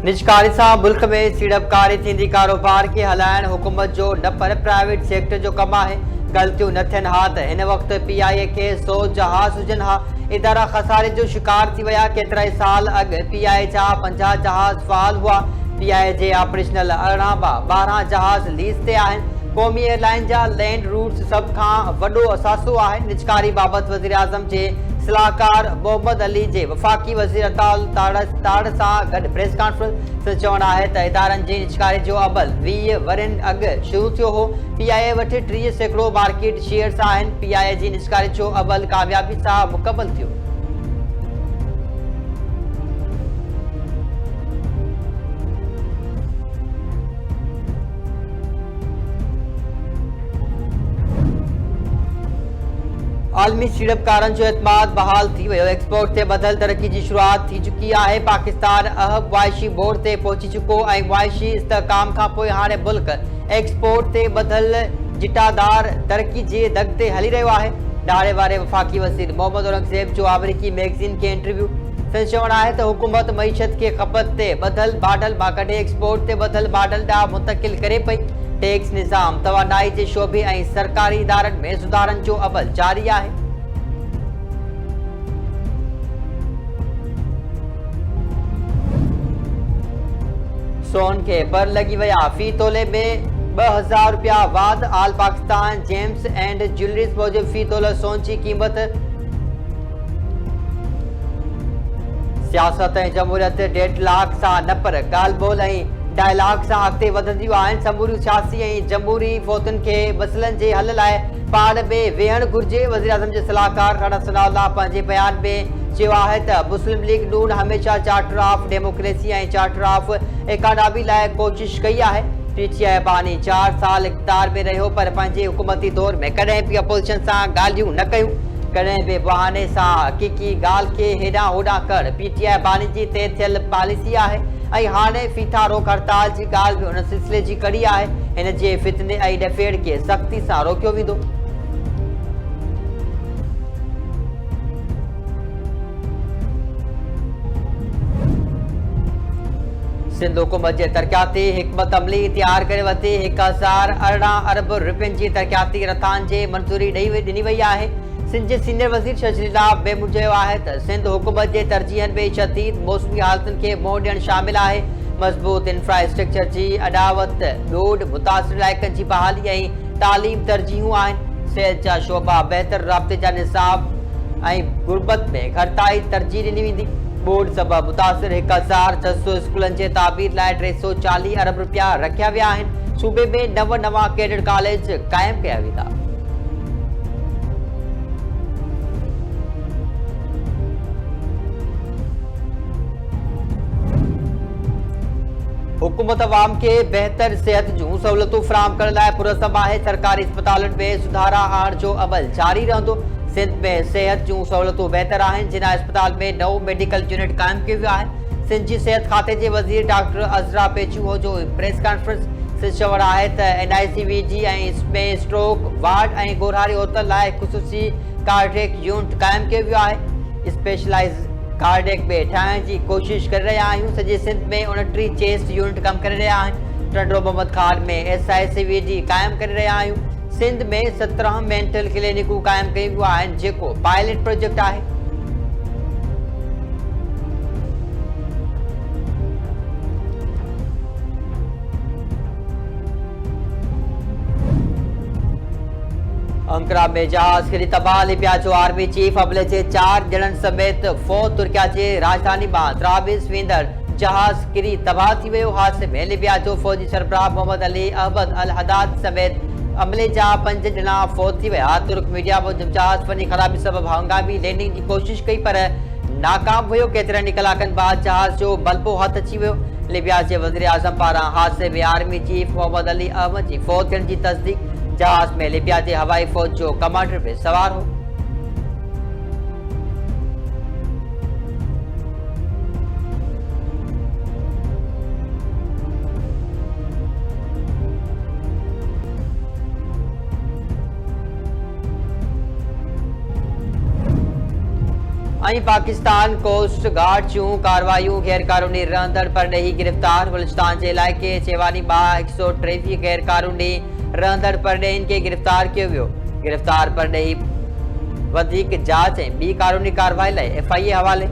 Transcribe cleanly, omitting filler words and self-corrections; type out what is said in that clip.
निजकारी सां मुल्क में सीड़पकारी थींदी कारोबार खे हलाइण हुकूमत जो न पर प्राइवेट सेक्टर जो कमु आहे। ग़लतियूं न थियनि हा त हिन वक़्तु PIA खे 100 जहाज़ हुजनि हा। इदारा खसारे जो शिकार थी विया। केतिरा ई साल अॻु PIA जा 50 जहाज़ फ़ाल हुआ। PIA जे ऑपरेशनल 12 जहाज़ लीज़ ते आहिनि। क़ौमी एयरलाइन जा लैंड रूट्स सभ खां वॾो असासो आहे। निजकारी बाबति वज़ीर आज़म जे सलाहकार मोहम्मद अली जे वफ़ाक़ी वज़ीर ताड़ सां गॾु प्रेस कॉन्फ्रेंस चवणु आहे त इदारनि जी निजकारी जो अमल 20 वरनि अॻु शुरू थियो हो। PIA वटि 30% मार्केट शेयर्स आहिनि। PIA जी निजकारी जो अमल कामयाबी सां मुकमल थियो। आलमी सीड़पकारनि जो एतमाद बहाल थी वियो। एक्सपोर्ट ते बदल तरक्की जी शुरूआत थी चुकी आहे। पाकिस्तान अहम वाइशी बोर्ड ते पहुची चुको ऐं वाइशी इस्तेहकाम खां पोइ हाणे मुल्क एक्सपोर्ट ते बदल जिटादार तरक्की जे दग ते हली रहियो आहे। नाले वारे वफ़ाक़ी वज़ीर मोहम्मद औरंगज़ेब जो अमरीकी मैगज़ीन खे इंटरव्यू चवणु आहे त हुकूमत मईशत खे खपत ते बदल मॉडल मां कढे एक्सपोर्ट ते बदल मॉडल ॾांहुं मुंतकिल करे पई। टैक्स निज़ाम तवानाई जे शोबे ऐं सरकारी इदारनि में सुधारनि जो अमल जारी आहे। सोन खे पर लॻी विया। फी तोले में 2000 रुपया वाध। All Pakistan gems and jewelleries मूजिब फी तोला सोन जी क़ीमत सियासत ऐं जमहूरियत 1.5 लाख सां न पर ॻाल्हि ॿोल ऐं डायलॉग सां अॻिते वधंदियूं आहिनि। समूरियूं सियासी ऐं जमहूरी फ़ौतुनि खे मसइलनि जे हल लाइ पाण में वेहणु घुर्जे। वज़ीर आज़म जे सलाहकार राणा सनाउल्लाह पंहिंजे बयान में चयो आहे त मुस्लिम लीग नून हमेशह चार्टर ऑफ डेमोक्रेसी ऐं चार्टर ऑफ इकानमी लाइ कोशिश कई आहे। TTI बानी 4 साल इक़्तिदार में रहियो पर पंहिंजे हुकूमती दौर में कॾहिं बि अपोज़िशन सां ॻाल्हियूं न कयूं। कॾहिं बि बहाने सां हक़ीक़ी ॻाल्हि खे हेॾां होॾां करणु PTI बानी जी तइ थियल पॉलिसी आहे ऐं हाणे फीथा रोक हड़ताल जी ॻाल्हि बि उन सिलसिले जी कड़ी आहे। हिन जे फितने ऐं ॾफेड़ खे सख़्ती सां रोकियो वेंदो। सिंध हुकूमत जे तरक़ियाती हिकमत अमली तैयार करे वरिती। 1018 अरब रुपयनि जी तरक़ियाती रथान जे मंज़ूरी ॾिनी वई आहे। सिंध जे सीनियर वज़ीर शजरीला बेमूर चयो आहे त सिंध हुकूमत जे तरजीहनि में शदीद मौसमी हालतुनि खे मोड़ ॾियणु शामिल आहे। मज़बूत इंफ्रास्ट्रक्चर जी अॾावत, ॿोॾ मुतासिर इलाइक़नि जी बहाली ऐं तालीम तरजीहूं आहिनि। सिहत जा शोबा, बहितर राब्ते जा निसाब ऐं गुरबत में घटिताई तरजीह ॾिनी वेंदी। ॿोॾ सबबि मुतासिर 1600 स्कूलनि जे ताबीर लाइ 340 अरब रुपया रखिया विया आहिनि। सूबे में नवां कैडेट कॉलेज क़ाइमु कया वेंदा। हुकूमत अवाम के बेहतर सेहत जूं सहूलियतूं फ़राहम करण लाइ पुरज़म आहे। सरकारी अस्पतालुनि में सुधारा आणण जो अमल जारी रहंदो। सिंध में सेहत जूं सहूलियतूं बहितर आहिनि। जिना अस्पताल में नओं मेडिकल यूनिट क़ाइमु कयो वियो आहे। सिंध जी सिहत खाते जे वज़ीर डॉक्टर अज़रा पेचूहो जो प्रेस कॉन्फ्रेंस चवणु आहे त NICVG में स्ट्रोक वार्ड ऐं ॻोड़हारी औरतुनि लाइ ख़ुसूसी कार्डियक यूनिट क़ाइमु कयो वियो आहे। स्पेशलाइज़ कार्डियक में ठाहिण जी कोशिश करे रहिया आहियूं। सॼे सिंध में 29 चेस्ट यूनिट कमु करे रहिया आहिनि। टंडो मोहम्मद खान में SICVG क़ाइमु करे रहिया आहियूं। सिंध में 17 मेंटल क्लिनिकूं क़ाइमु कयूं वियूं आहिनि जेको पायलट प्रोजेक्ट आहे। अंकरा में जहाज किरी तबाह। लिबिया जो आर्मी चीफ हमले जे 4 ॼणनि समेत फौत। तुर्किया जे राजधानी मां त्राबिस वेंदड़ जहाज किरी तबाह थी वियो। हादसे में लिबिया जो फौजी सरबराह मोहम्मद अली अहमद अल हदाद समेत अमले जा 5 ॼणा फौत थी विया। तुर्क मीडिया मूजिब जहाज फनी ख़राबी सबबि हंगामी लैंडिंग जी कोशिश कई पर नाकाम हुयो। केतिरनि कलाकनि बाद जहाज जो मलबो हथ अची वियो। लिबिया जे वज़ीर आज़म पारां हादसे में आर्मी चीफ मोहम्मद अली अहमद जी फौत थियण जी तस्दीक। जहाज में लिबिया जे हवाई फ़ौज जो कमांडर भी सवार हो। ऐं पाकिस्तान कोस्ट गार्ड जूं कार्रवाइयूं गैर कानूनी रहंदड़ परॾेही गिरफ़्तार। बलूचिस्तान जे इलाइक़े चेवानी मां 123 गैर कानूनी रहंदड़ परॾेहिनि खे गिरफ़्तार कयो वियो। गिरफ़्तार परॾेही वधीक जांच ऐं ॿी कानूनी कार्रवाई लाइ FIA हवाले।